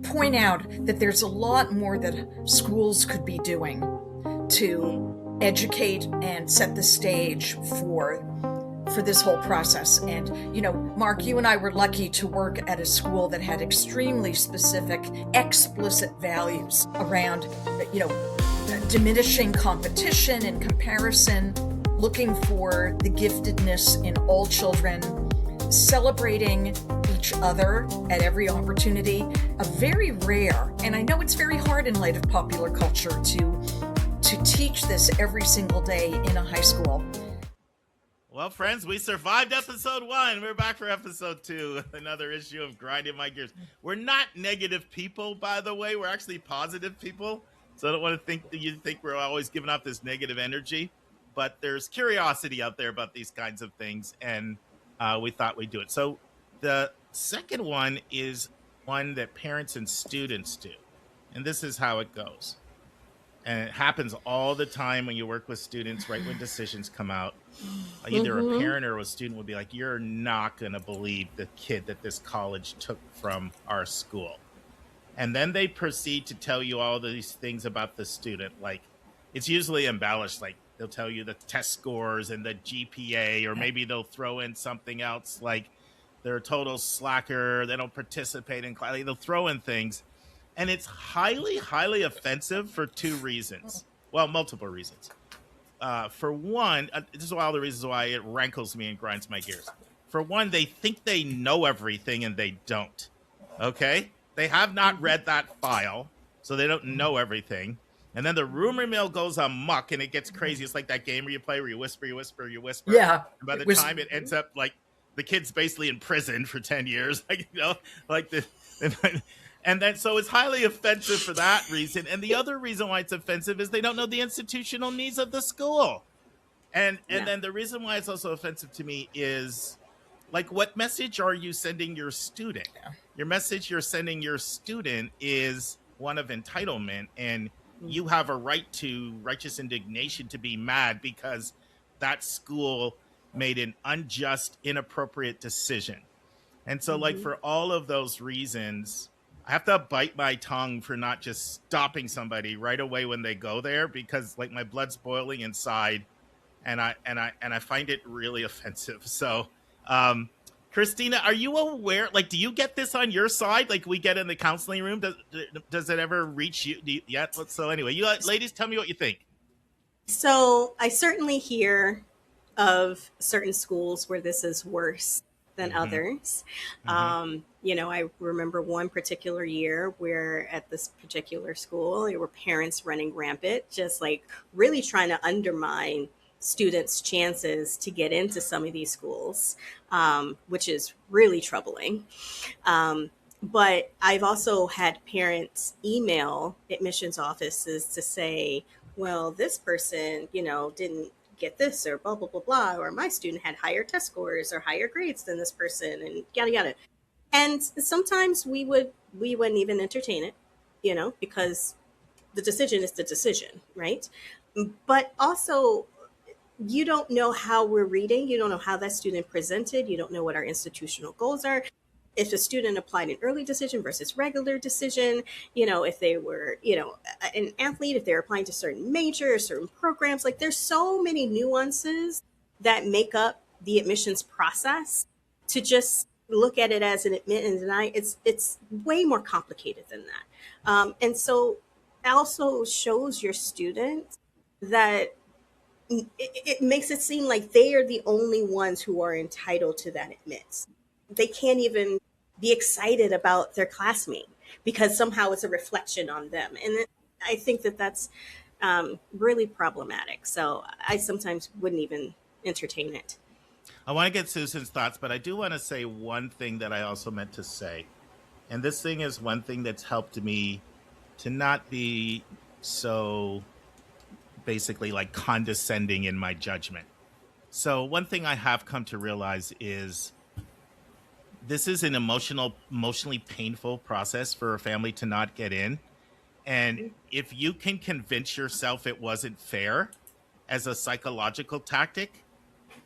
point out that there's a lot more that schools could be doing to educate and set the stage for this whole process. And, Mark, you and I were lucky to work at a school that had extremely specific, explicit values around, diminishing competition and comparison, looking for the giftedness in all children, celebrating each other at every opportunity. A very rare, and I know it's very hard in light of popular culture to teach this every single day in a high school. Well, friends, we survived episode 1. We're back for episode 2, another issue of Grinding My Gears. We're not negative people, by the way. We're actually positive people. So I don't want to think that you think we're always giving off this negative energy. But there's curiosity out there about these kinds of things, and we thought we'd do it. So the second one is one that parents and students do. And this is how it goes. And it happens all the time when you work with students, right when decisions come out. Either a parent or a student will be like, you're not going to believe the kid that this college took from our school. And then they proceed to tell you all these things about the student. Like, it's usually embellished. Like, they'll tell you the test scores and the GPA, or maybe they'll throw in something else like they're a total slacker, they don't participate in class. They'll throw in things. And it's highly, highly offensive for 2 reasons. Well, multiple reasons. For one, this is all the reasons why it rankles me and grinds my gears. For one, they think they know everything and they don't. Okay? They have not read that file, so they don't know everything. And then the rumor mill goes amok and it gets crazy. It's like that game where you play where you whisper, you whisper, you whisper. Yeah. And by the time it ends up like the kid's basically in prison for 10 years, and then so it's highly offensive for that reason. And the other reason why it's offensive is they don't know the institutional needs of the school. And then the reason why it's also offensive to me is, like, what message are you sending your student? Yeah. Your message you're sending your student is one of entitlement, and you have a right to righteous indignation to be mad because that school made an unjust, inappropriate decision. And so, like, for all of those reasons, I have to bite my tongue for not just stopping somebody right away when they go there, because like my blood's boiling inside, and I find it really offensive. So, Christina, are you aware? Like, do you get this on your side? Like we get in the counseling room. Does it ever reach you yet? So anyway, you ladies, tell me what you think. So I certainly hear of certain schools where this is worse than others. I remember one particular year where at this particular school, there were parents running rampant, just like really trying to undermine students' chances to get into some of these schools, which is really troubling. But I've also had parents email admissions offices to say, well, this person, didn't get this or blah, blah, blah, blah, or my student had higher test scores or higher grades than this person and yada, yada. And sometimes we wouldn't even entertain it, because the decision is the decision, right? But also, you don't know how we're reading. You don't know how that student presented. You don't know what our institutional goals are. If a student applied an early decision versus regular decision, if they were, an athlete, if they're applying to certain majors, certain programs, like there's so many nuances that make up the admissions process. To just look at it as an admit and deny, it's way more complicated than that. And so it also shows your students that it makes it seem like they are the only ones who are entitled to that admits. They can't even be excited about their classmate because somehow it's a reflection on them. And I think that that's really problematic. So I sometimes wouldn't even entertain it. I want to get Susan's thoughts, but I do want to say one thing that I also meant to say. And this thing is one thing that's helped me to not be so basically like condescending in my judgment. So one thing I have come to realize is this is an emotionally painful process for a family to not get in. And if you can convince yourself it wasn't fair as a psychological tactic,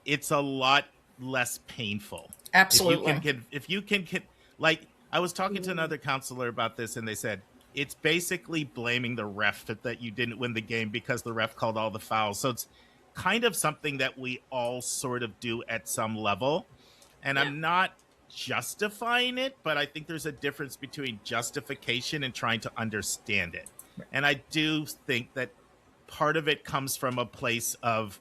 it's a lot less painful. Absolutely. If you can like I was talking to Mm, another counselor about this, and they said it's basically blaming the ref that you didn't win the game because the ref called all the fouls. So it's kind of something that we all sort of do at some level. And yeah. I'm not justifying it, but I think there's a difference between justification and trying to understand it. And I do think that part of it comes from a place of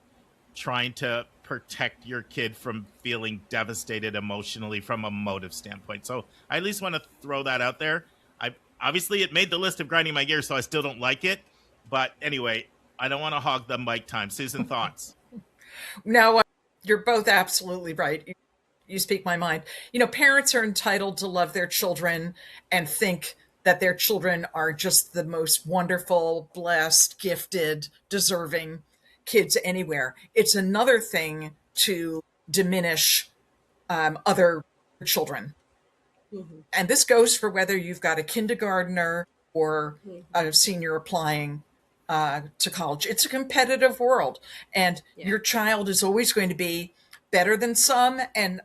trying to protect your kid from feeling devastated emotionally from a motive standpoint. So I at least want to throw that out there. I obviously it made the list of grinding my gears, so I still don't like it. But anyway, I don't want to hog the mic time. Susan, thoughts? Now, you're both absolutely right. You speak my mind. Parents are entitled to love their children and think that their children are just the most wonderful, blessed, gifted, deserving kids anywhere. It's another thing to diminish other children. Hmm. And this goes for whether you've got a kindergartner or Hmm. a senior applying to college. It's a competitive world, and Yeah. your child is always going to be better than some and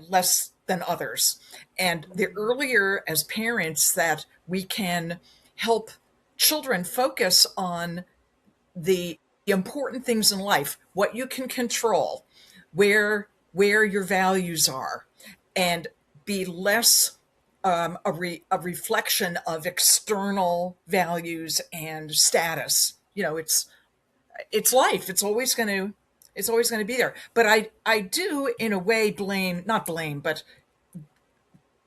less than others. And the Hmm. earlier as parents that we can help children focus on the important things in life, what you can control, where your values are, and be less a reflection of external values and status. It's life. It's always going to be there. But I do in a way blame, not blame, but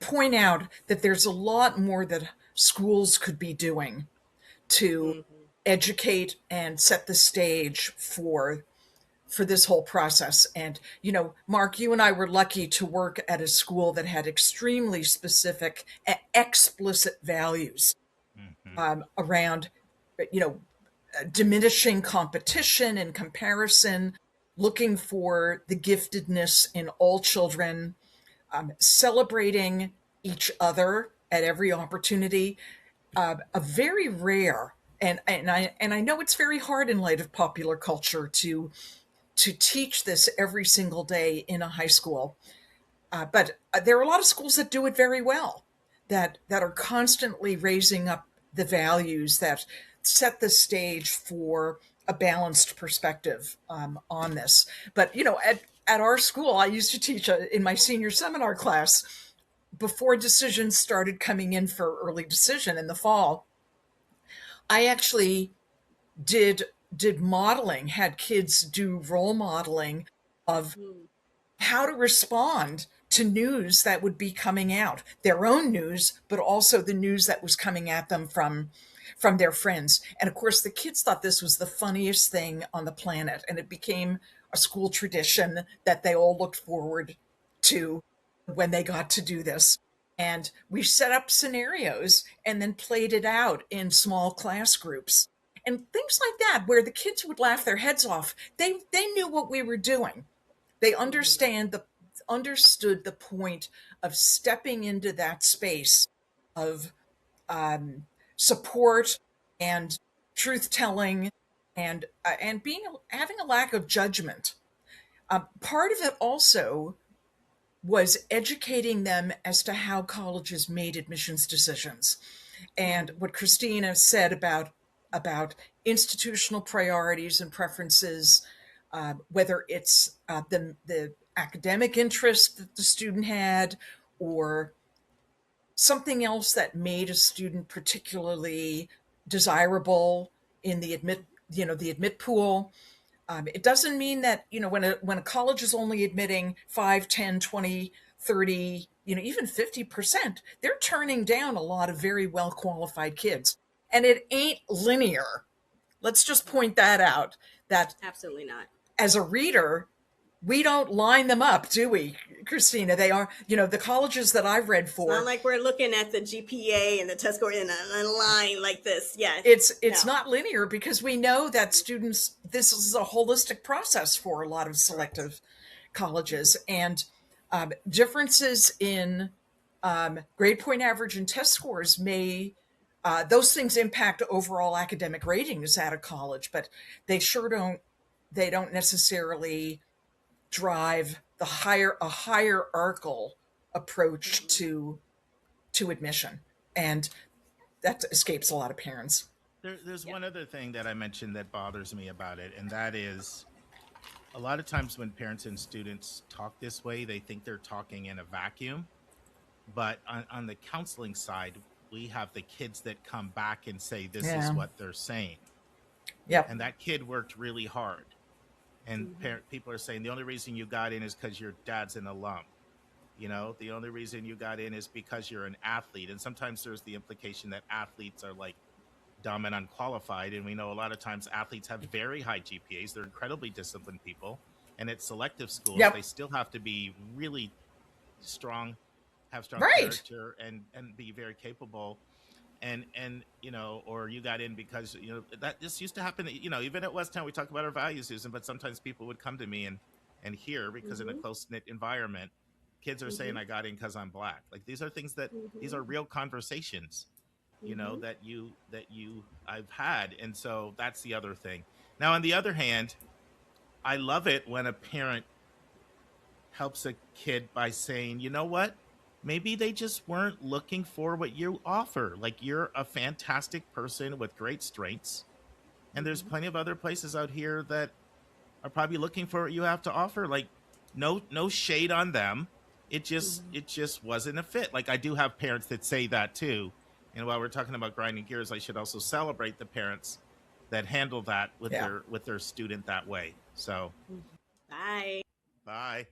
point out that there's a lot more that schools could be doing to Hmm. educate and set the stage for this whole process. And Mark, you and I were lucky to work at a school that had extremely specific, explicit values Mm-hmm. around you know diminishing competition and comparison, looking for the giftedness in all children, celebrating each other at every opportunity. A very rare, and I know it's very hard in light of popular culture to teach this every single day in a high school. But there are a lot of schools that do it very well, that are constantly raising up the values that set the stage for a balanced perspective on this. But at our school, I used to teach in my senior seminar class before decisions started coming in for early decision in the fall. I actually did did modeling, had kids do role modeling of Hmm. how to respond to news that would be coming out, their own news, but also the news that was coming at them from their friends. And of course, the kids thought this was the funniest thing on the planet, and it became a school tradition that they all looked forward to when they got to do this. And we set up scenarios and then played it out in small class groups and things like that, where the kids would laugh their heads off. They knew what we were doing. They Hmm. understood the point of stepping into that space of um, support and truth telling and being having a lack of judgment. Part of it also was educating them as to how colleges made admissions decisions, and Hmm. what Christina said about institutional priorities and preferences, whether it's the academic interest that the student had, or something else that made a student particularly desirable in the admit pool. It doesn't mean that when a college is only admitting 5, 10, 20, 30, even 50%, they're turning down a lot of very well qualified kids, and it ain't linear. Let's just point that out, that Absolutely not. as a reader, we don't line them up, do we, Christina? They are, the colleges that I've read It's not for, like we're looking at the GPA and the test score in a line like this. Yes. it's No. not linear, because we know that students, this is a holistic process for a lot of Correct. selective colleges, and differences in grade point average and test scores may those things impact overall academic ratings at a college, but they don't necessarily drive a hierarchical approach Hmm. to admission, and that escapes a lot of parents. There's Yep. one other thing that I mentioned that bothers me about it, and that is a lot of times when parents and students talk this way, they think they're talking in a vacuum. But on the counseling side, we have the kids that come back and say, this is Yeah. what they're saying. Yep. And that kid worked really hard. And people are saying the only reason you got in is because your dad's an alum. You know, the only reason you got in is because you're an athlete. And sometimes there's the implication that athletes are like dumb and unqualified. And we know a lot of times athletes have very high GPAs. They're incredibly disciplined people. And at selective schools, Yep. they still have to be really strong, have strong Right. character, and be very capable. And you know, or you got in because, you know, that just used to happen. You know, even at Westtown, we talk about our values, Susan, but sometimes people would come to me and hear, because in a close-knit environment, kids are saying I got in because I'm Black. Like, these are things that these are real conversations, you know, that I've had. And so that's the other thing. Now, on the other hand, I love it when a parent helps a kid by saying, you know what, maybe they just weren't looking for what you offer. Like, you're a fantastic person with great strengths, and there's plenty of other places out here that are probably looking for what you have to offer. Like, no shade on them. It just wasn't a fit. Like, I do have parents that say that too. And while we're talking about grinding gears, I should also celebrate the parents that handle that with Yeah. their student that way. So Bye. bye.